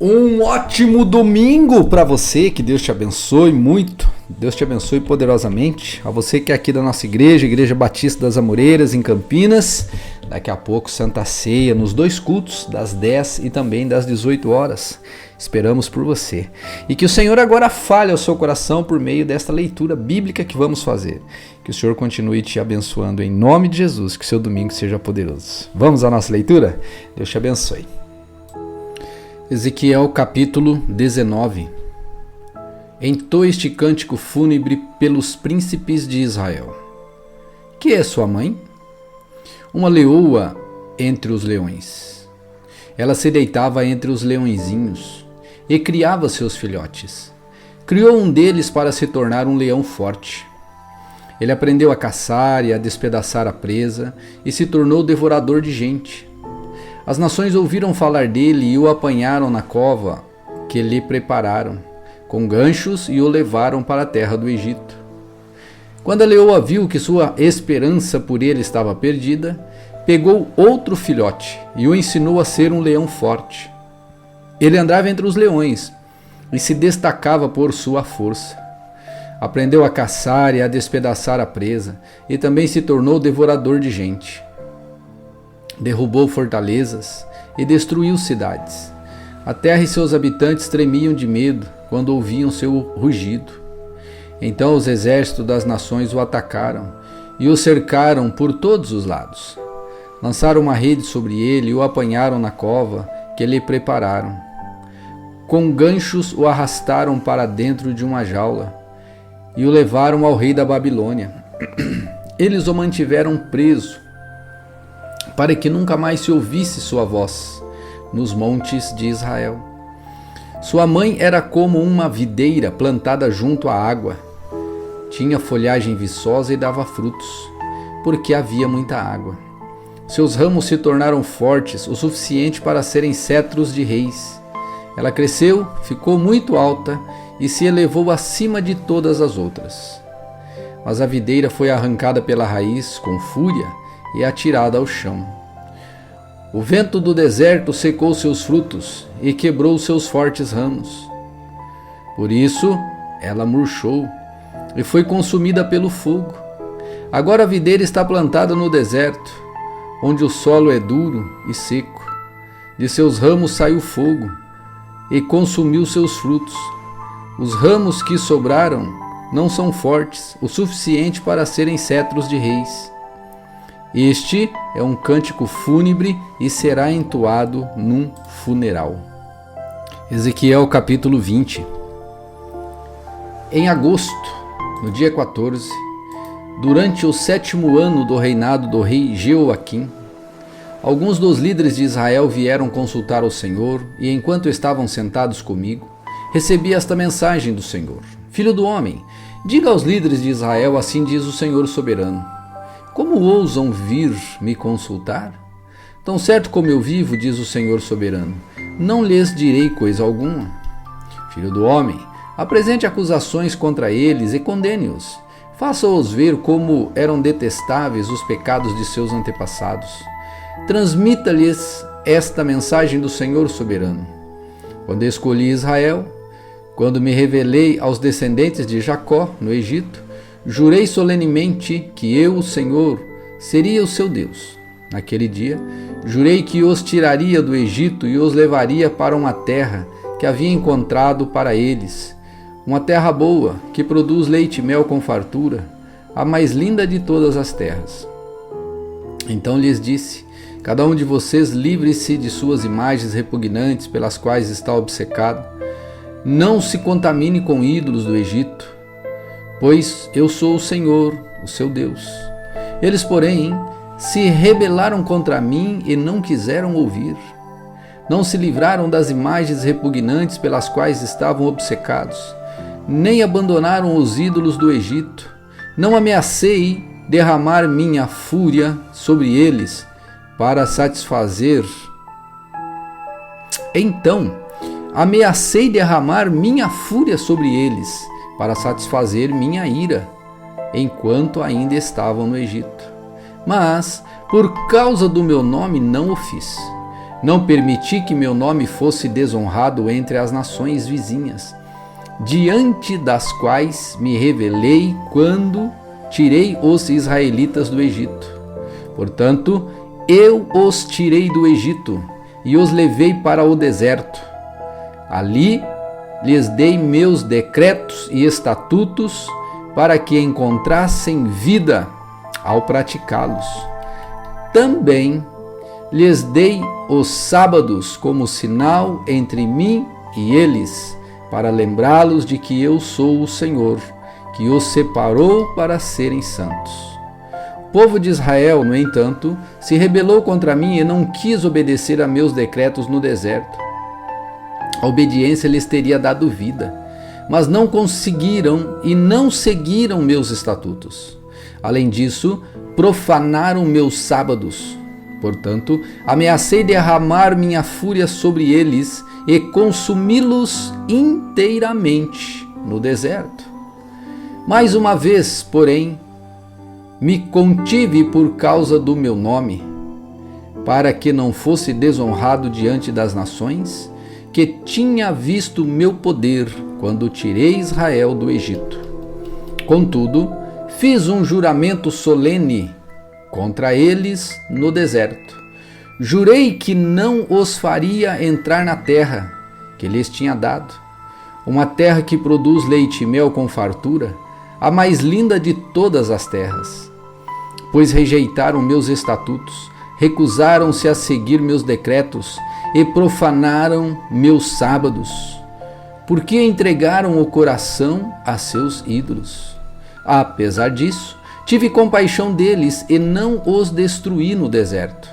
Um ótimo domingo para você, que Deus te abençoe muito, Deus te abençoe poderosamente. A você que é aqui da nossa igreja, Igreja Batista das Amoreiras, em Campinas. Daqui a pouco, Santa Ceia, nos 2 cultos, das 10 e também das 18 horas. Esperamos por você. E que o Senhor agora fale ao seu coração por meio desta leitura bíblica que vamos fazer. Que o Senhor continue te abençoando em nome de Jesus, que o seu domingo seja poderoso. Vamos à nossa leitura? Deus te abençoe. Ezequiel capítulo 19. Entoa este cântico fúnebre pelos príncipes de Israel. Que é sua mãe? Uma leoa entre os leões. Ela se deitava entre os leõezinhos e criava seus filhotes. Criou um deles para se tornar um leão forte. Ele aprendeu a caçar e a despedaçar a presa e se tornou devorador de gente. As nações ouviram falar dele e o apanharam na cova que lhe prepararam, com ganchos, e o levaram para a terra do Egito. Quando a leoa viu que sua esperança por ele estava perdida, pegou outro filhote e o ensinou a ser um leão forte. Ele andava entre os leões e se destacava por sua força. Aprendeu a caçar e a despedaçar a presa e também se tornou devorador de gente. Derrubou fortalezas e destruiu cidades. A terra e seus habitantes tremiam de medo quando ouviam seu rugido. Então os exércitos das nações o atacaram e o cercaram por todos os lados. Lançaram uma rede sobre ele e o apanharam na cova que lhe prepararam. Com ganchos o arrastaram para dentro de uma jaula e o levaram ao rei da Babilônia. Eles o mantiveram preso para que nunca mais se ouvisse sua voz nos montes de Israel. Sua mãe era como uma videira plantada junto à água. Tinha folhagem viçosa e dava frutos, porque havia muita água. Seus ramos se tornaram fortes o suficiente para serem cetros de reis. Ela cresceu, ficou muito alta e se elevou acima de todas as outras. Mas a videira foi arrancada pela raiz com fúria e atirada ao chão. O vento do deserto secou seus frutos e quebrou seus fortes ramos. Por isso, ela murchou e foi consumida pelo fogo. Agora a videira está plantada no deserto, onde o solo é duro e seco. De seus ramos saiu fogo e consumiu seus frutos. Os ramos que sobraram não são fortes o suficiente para serem cetros de reis. Este é um cântico fúnebre e será entoado num funeral. Ezequiel capítulo 20. Em agosto, no dia 14, durante o 7º ano do reinado do rei Jeoaquim, alguns dos líderes de Israel vieram consultar o Senhor, e enquanto estavam sentados comigo, recebi esta mensagem do Senhor. Filho do homem, diga aos líderes de Israel, assim diz o Senhor soberano: como ousam vir me consultar? Tão certo como eu vivo, diz o Senhor soberano, não lhes direi coisa alguma. Filho do homem, apresente acusações contra eles e condene-os. Faça-os ver como eram detestáveis os pecados de seus antepassados. Transmita-lhes esta mensagem do Senhor soberano. Quando escolhi Israel, quando me revelei aos descendentes de Jacó no Egito, jurei solenemente que eu, o Senhor, seria o seu Deus. Naquele dia, jurei que os tiraria do Egito e os levaria para uma terra que havia encontrado para eles, uma terra boa, que produz leite e mel com fartura, a mais linda de todas as terras. Então lhes disse: cada um de vocês livre-se de suas imagens repugnantes pelas quais está obcecado. Não se contamine com ídolos do Egito, pois eu sou o Senhor, o seu Deus. Eles, porém, se rebelaram contra mim e não quiseram ouvir. Não se livraram das imagens repugnantes pelas quais estavam obcecados, nem abandonaram os ídolos do Egito. Não ameacei derramar minha fúria sobre eles para satisfazer. Então, ameacei derramar minha fúria sobre eles para satisfazer minha ira, enquanto ainda estavam no Egito. Mas, por causa do meu nome, não o fiz. não permiti que meu nome fosse desonrado entre as nações vizinhas, diante das quais me revelei quando tirei os israelitas do Egito. Portanto, eu os tirei do Egito e os levei para o deserto. Ali lhes dei meus decretos e estatutos para que encontrassem vida ao praticá-los. Também lhes dei os sábados como sinal entre mim e eles, para lembrá-los de que eu sou o Senhor, que os separou para serem santos. O povo de Israel, no entanto, se rebelou contra mim e não quis obedecer a meus decretos no deserto. A obediência lhes teria dado vida, mas não conseguiram e não seguiram meus estatutos. Além disso, profanaram meus sábados. Portanto, ameacei derramar minha fúria sobre eles e consumi-los inteiramente no deserto. Mais uma vez, porém, me contive por causa do meu nome, para que não fosse desonrado diante das nações, que tinha visto meu poder quando tirei Israel do Egito. Contudo, fiz um juramento solene contra eles no deserto. Jurei que não os faria entrar na terra que lhes tinha dado, uma terra que produz leite e mel com fartura, a mais linda de todas as terras. Pois rejeitaram meus estatutos, recusaram-se a seguir meus decretos e profanaram meus sábados, porque entregaram o coração a seus ídolos. Apesar disso, tive compaixão deles e não os destruí no deserto.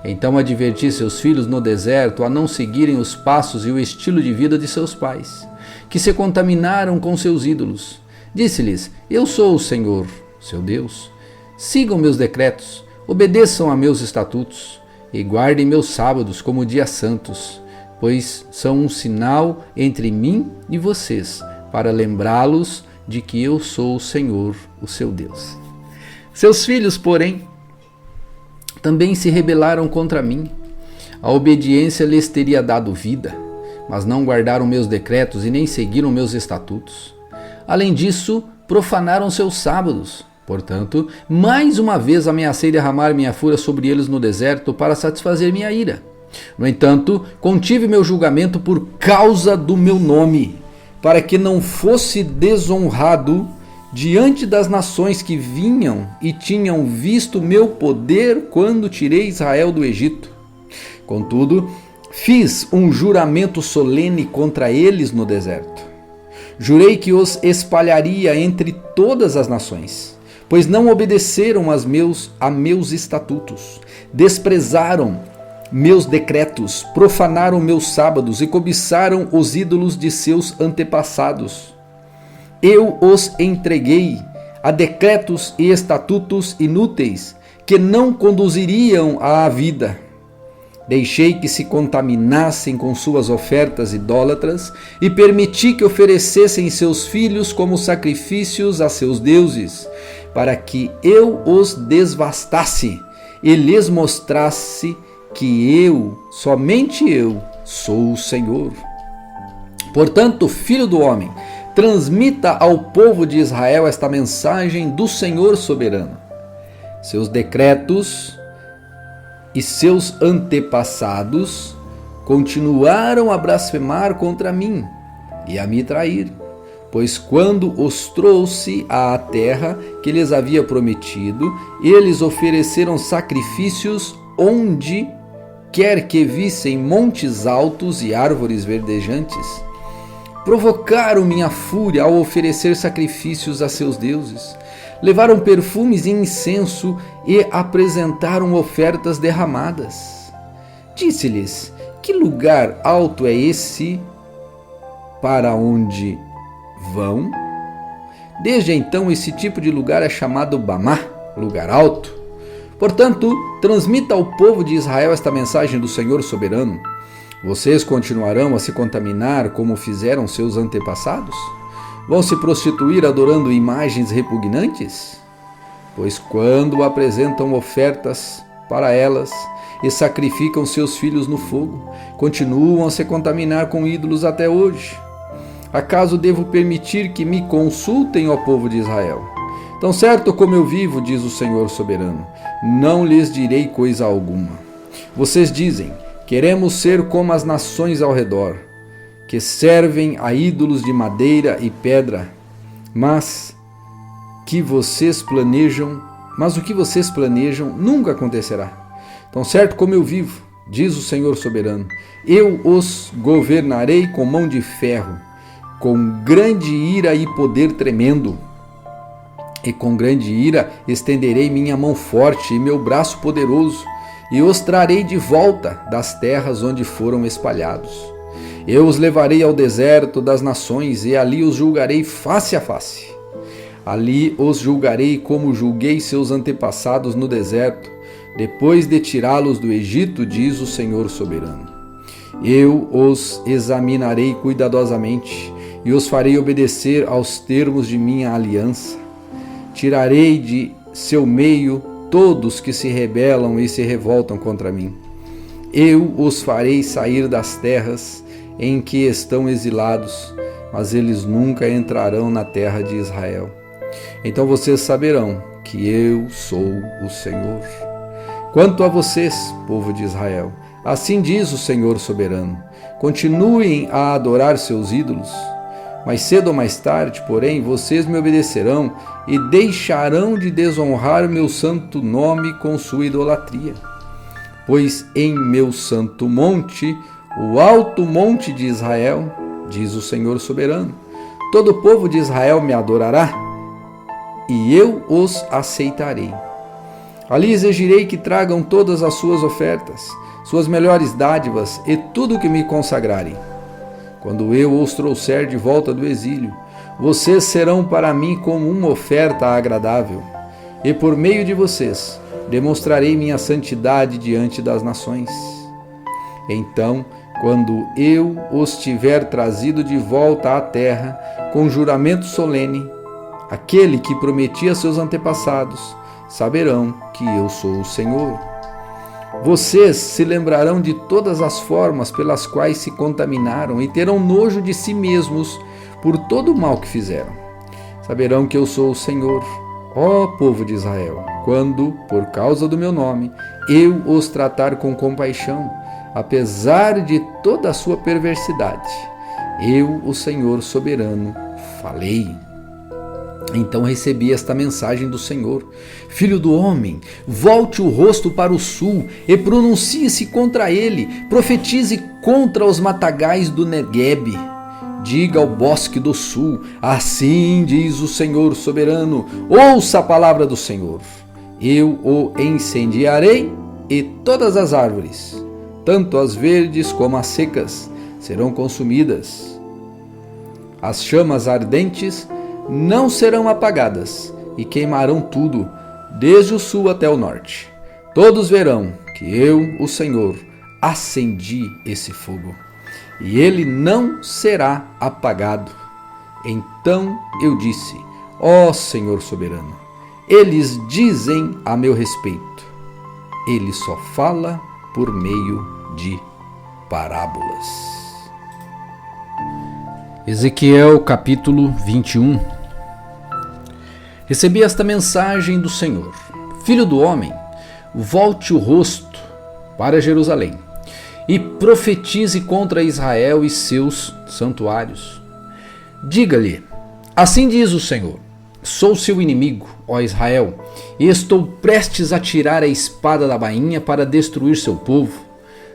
Então adverti seus filhos no deserto a não seguirem os passos e o estilo de vida de seus pais, que se contaminaram com seus ídolos. Disse-lhes: eu sou o Senhor, seu Deus. Sigam meus decretos, obedeçam a meus estatutos e guardem meus sábados como dias santos, pois são um sinal entre mim e vocês, para lembrá-los de que eu sou o Senhor, o seu Deus. Seus filhos, porém, também se rebelaram contra mim. A obediência lhes teria dado vida, mas não guardaram meus decretos e nem seguiram meus estatutos. Além disso, profanaram seus sábados. Portanto, mais uma vez ameacei derramar minha fúria sobre eles no deserto para satisfazer minha ira. No entanto, contive meu julgamento por causa do meu nome, para que não fosse desonrado diante das nações que vinham e tinham visto meu poder quando tirei Israel do Egito. Contudo, fiz um juramento solene contra eles no deserto. Jurei que os espalharia entre todas as nações, pois não obedeceram a meus estatutos, desprezaram meus decretos, profanaram meus sábados e cobiçaram os ídolos de seus antepassados. Eu os entreguei a decretos e estatutos inúteis que não conduziriam à vida. Deixei que se contaminassem com suas ofertas idólatras e permiti que oferecessem seus filhos como sacrifícios a seus deuses, para que eu os desvastasse e lhes mostrasse que eu, somente eu, sou o Senhor. Portanto, filho do homem, transmita ao povo de Israel esta mensagem do Senhor soberano. Seus decretos e seus antepassados continuaram a blasfemar contra mim e a me trair, pois quando os trouxe à terra que lhes havia prometido, eles ofereceram sacrifícios onde quer que vissem montes altos e árvores verdejantes. Provocaram minha fúria ao oferecer sacrifícios a seus deuses. Levaram perfumes e incenso e apresentaram ofertas derramadas. Disse-lhes: que lugar alto é esse para onde vão? Desde então esse tipo de lugar é chamado Bamá, lugar alto. Portanto, transmita ao povo de Israel esta mensagem do Senhor soberano. Vocês continuarão a se contaminar como fizeram seus antepassados? Vão se prostituir adorando imagens repugnantes? Pois quando apresentam ofertas para elas e sacrificam seus filhos no fogo. Continuam a se contaminar com ídolos até hoje. Acaso devo permitir que me consultem, ó povo de Israel? Tão certo como eu vivo, diz o Senhor soberano, não lhes direi coisa alguma. Vocês dizem: queremos ser como as nações ao redor, que servem a ídolos de madeira e pedra, mas o que vocês planejam nunca acontecerá. Tão certo como eu vivo, diz o Senhor soberano, eu os governarei com mão de ferro, com grande ira e poder tremendo. E com grande ira estenderei minha mão forte e meu braço poderoso, e os trarei de volta das terras onde foram espalhados. Eu os levarei ao deserto das nações, e ali os julgarei face a face. Ali os julgarei como julguei seus antepassados no deserto, depois de tirá-los do Egito, diz o Senhor soberano. Eu os examinarei cuidadosamente, e os farei obedecer aos termos de minha aliança. Tirarei de seu meio todos que se rebelam e se revoltam contra mim. Eu os farei sair das terras em que estão exilados, mas eles nunca entrarão na terra de Israel. Então vocês saberão que eu sou o Senhor. Quanto a vocês, povo de Israel, assim diz o Senhor soberano, continuem a adorar seus ídolos. Mais cedo ou mais tarde, porém, vocês me obedecerão e deixarão de desonrar meu santo nome com sua idolatria. Pois em meu santo monte, o alto monte de Israel, diz o Senhor soberano, todo o povo de Israel me adorará, e eu os aceitarei. Ali exigirei que tragam todas as suas ofertas, suas melhores dádivas e tudo o que me consagrarem. Quando eu os trouxer de volta do exílio, vocês serão para mim como uma oferta agradável, e por meio de vocês demonstrarei minha santidade diante das nações. Então, quando eu os tiver trazido de volta à terra com juramento solene, aquele que prometi a seus antepassados, saberão que eu sou o Senhor. Vocês se lembrarão de todas as formas pelas quais se contaminaram e terão nojo de si mesmos por todo o mal que fizeram. Saberão que eu sou o Senhor, ó povo de Israel, quando, por causa do meu nome, eu os tratar com compaixão, apesar de toda a sua perversidade. Eu, o Senhor soberano, falei. Então recebi esta mensagem do Senhor: Filho do homem, volte o rosto para o sul e pronuncie-se contra ele, profetize contra os matagais do Neguebe. Diga ao bosque do sul: assim diz o Senhor soberano, ouça a palavra do Senhor. Eu o incendiarei, e todas as árvores, tanto as verdes como as secas, serão consumidas. As chamas ardentes não serão apagadas, e queimarão tudo, desde o sul até o norte. Todos verão que eu, o Senhor, acendi esse fogo, e ele não será apagado. Então eu disse: ó Senhor soberano, eles dizem a meu respeito, ele só fala por meio de parábolas. Ezequiel capítulo 21. Recebi esta mensagem do Senhor: Filho do homem, volte o rosto para Jerusalém e profetize contra Israel e seus santuários. Diga-lhe: assim diz o Senhor, sou seu inimigo, ó Israel, e estou prestes a tirar a espada da bainha para destruir seu povo,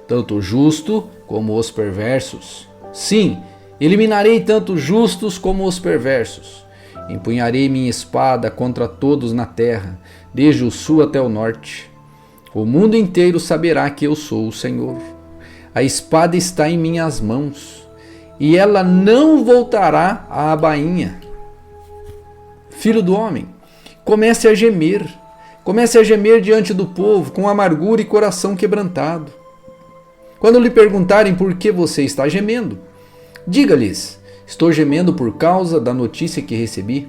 tanto o justo como os perversos. Sim, eliminarei tanto os justos como os perversos. Empunharei minha espada contra todos na terra, desde o sul até o norte. O mundo inteiro saberá que eu sou o Senhor. A espada está em minhas mãos, e ela não voltará à bainha. Filho do homem, comece a gemer diante do povo, com amargura e coração quebrantado. Quando lhe perguntarem por que você está gemendo, diga-lhes: estou gemendo por causa da notícia que recebi.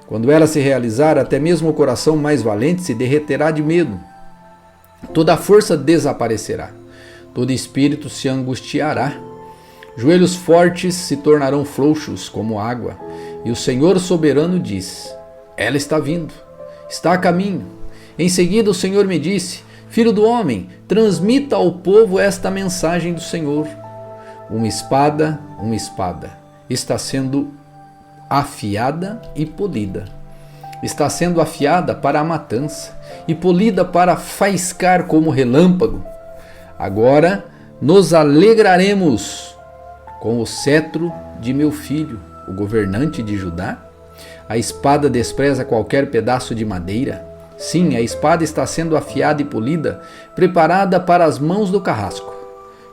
Quando ela se realizar, até mesmo o coração mais valente se derreterá de medo. Toda a força desaparecerá, todo espírito se angustiará. Joelhos fortes se tornarão frouxos como água, e o Senhor soberano diz: ela está vindo, está a caminho. Em seguida o Senhor me disse: filho do homem, transmita ao povo esta mensagem do Senhor. Uma espada, está sendo afiada e polida. Está sendo afiada para a matança e polida para faiscar como relâmpago. Agora nos alegraremos com o cetro de meu filho, o governante de Judá. A espada despreza qualquer pedaço de madeira. Sim, a espada está sendo afiada e polida, preparada para as mãos do carrasco.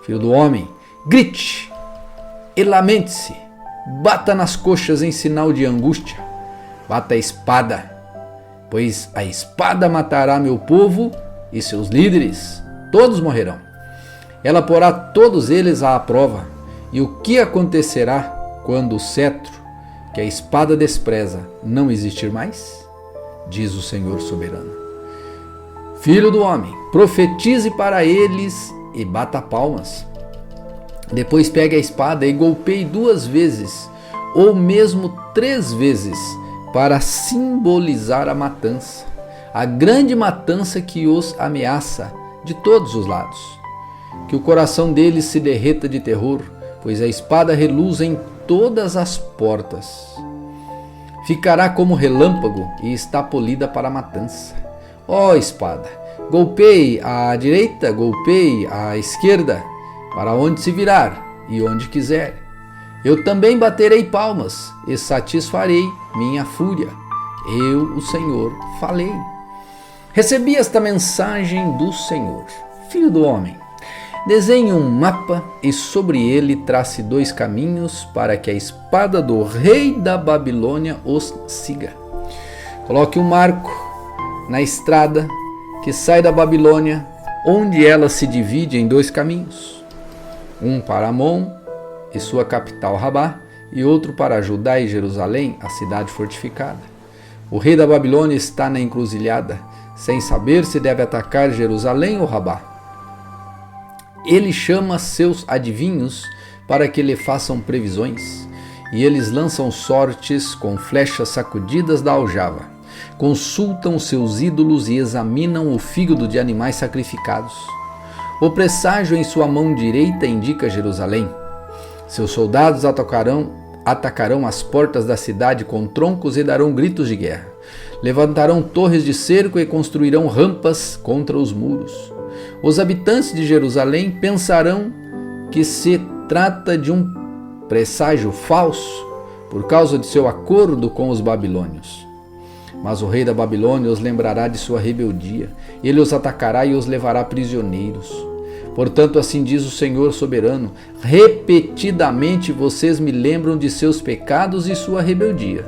Filho do homem, grite e lamente-se, bata nas coxas em sinal de angústia. Bata a espada, pois a espada matará meu povo e seus líderes, todos morrerão. Ela porá todos eles à prova. E o que acontecerá quando o cetro, que a espada despreza, não existir mais? Diz o Senhor soberano. Filho do homem, profetize para eles e bata palmas. Depois pegue a espada e golpeie 2 vezes, ou mesmo 3 vezes, para simbolizar a matança, a grande matança que os ameaça de todos os lados. Que o coração deles se derreta de terror, pois a espada reluz em todas as portas. Ficará como relâmpago e está polida para a matança. Ó espada, golpeie à direita, golpeie à esquerda, para onde se virar e onde quiser. Eu também baterei palmas e satisfarei minha fúria. Eu, o Senhor, falei. Recebi esta mensagem do Senhor. Filho do homem, desenhe um mapa e sobre ele trace 2 caminhos para que a espada do rei da Babilônia os siga. Coloque um marco na estrada que sai da Babilônia, onde ela se divide em 2 caminhos. Um para Amon e sua capital Rabá, e outro para Judá e Jerusalém, a cidade fortificada. O rei da Babilônia está na encruzilhada, sem saber se deve atacar Jerusalém ou Rabá. Ele chama seus adivinhos para que lhe façam previsões, e eles lançam sortes com flechas sacudidas da aljava. Consultam seus ídolos e examinam o fígado de animais sacrificados. O presságio em sua mão direita indica Jerusalém. Seus soldados atacarão as portas da cidade com troncos e darão gritos de guerra. Levantarão torres de cerco e construirão rampas contra os muros. Os habitantes de Jerusalém pensarão que se trata de um presságio falso por causa de seu acordo com os babilônios. Mas o rei da Babilônia os lembrará de sua rebeldia. Ele os atacará e os levará prisioneiros. Portanto, assim diz o Senhor soberano: repetidamente vocês me lembram de seus pecados e sua rebeldia.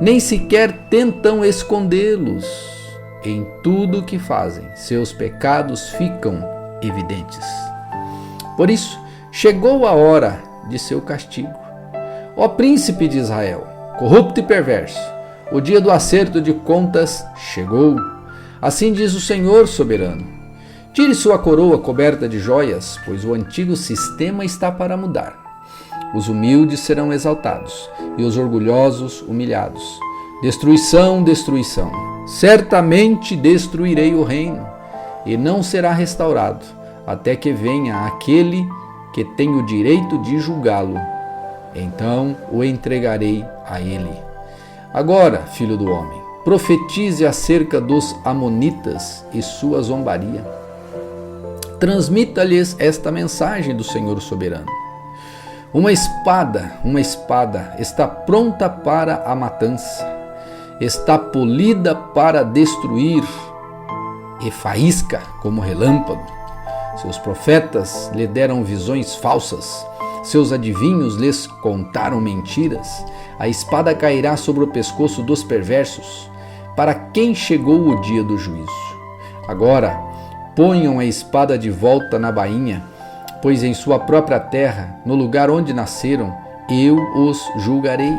Nem sequer tentam escondê-los. Em tudo o que fazem, seus pecados ficam evidentes. Por isso, chegou a hora de seu castigo. Ó príncipe de Israel, corrupto e perverso, o dia do acerto de contas chegou. Assim diz o Senhor soberano: tire sua coroa coberta de joias, pois o antigo sistema está para mudar. Os humildes serão exaltados e os orgulhosos humilhados. Destruição, destruição. Certamente destruirei o reino, e não será restaurado, até que venha aquele que tem o direito de julgá-lo. Então o entregarei a ele. Agora, filho do homem, profetize acerca dos amonitas e sua zombaria. Transmita-lhes esta mensagem do Senhor soberano. Uma espada está pronta para a matança. Está polida para destruir e faísca como relâmpago. Seus profetas lhe deram visões falsas, seus adivinhos lhes contaram mentiras. A espada cairá sobre o pescoço dos perversos, para quem chegou o dia do juízo. Agora, ponham a espada de volta na bainha, pois em sua própria terra, no lugar onde nasceram, eu os julgarei.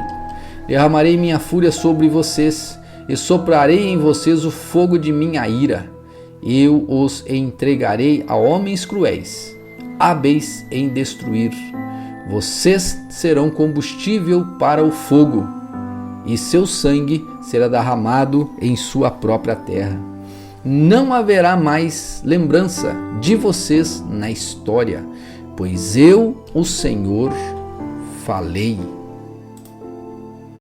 Derramarei minha fúria sobre vocês e soprarei em vocês o fogo de minha ira. Eu os entregarei a homens cruéis, hábeis em destruir. Vocês serão combustível para o fogo, e seu sangue será derramado em sua própria terra. Não haverá mais lembrança de vocês na história, pois eu, o Senhor, falei.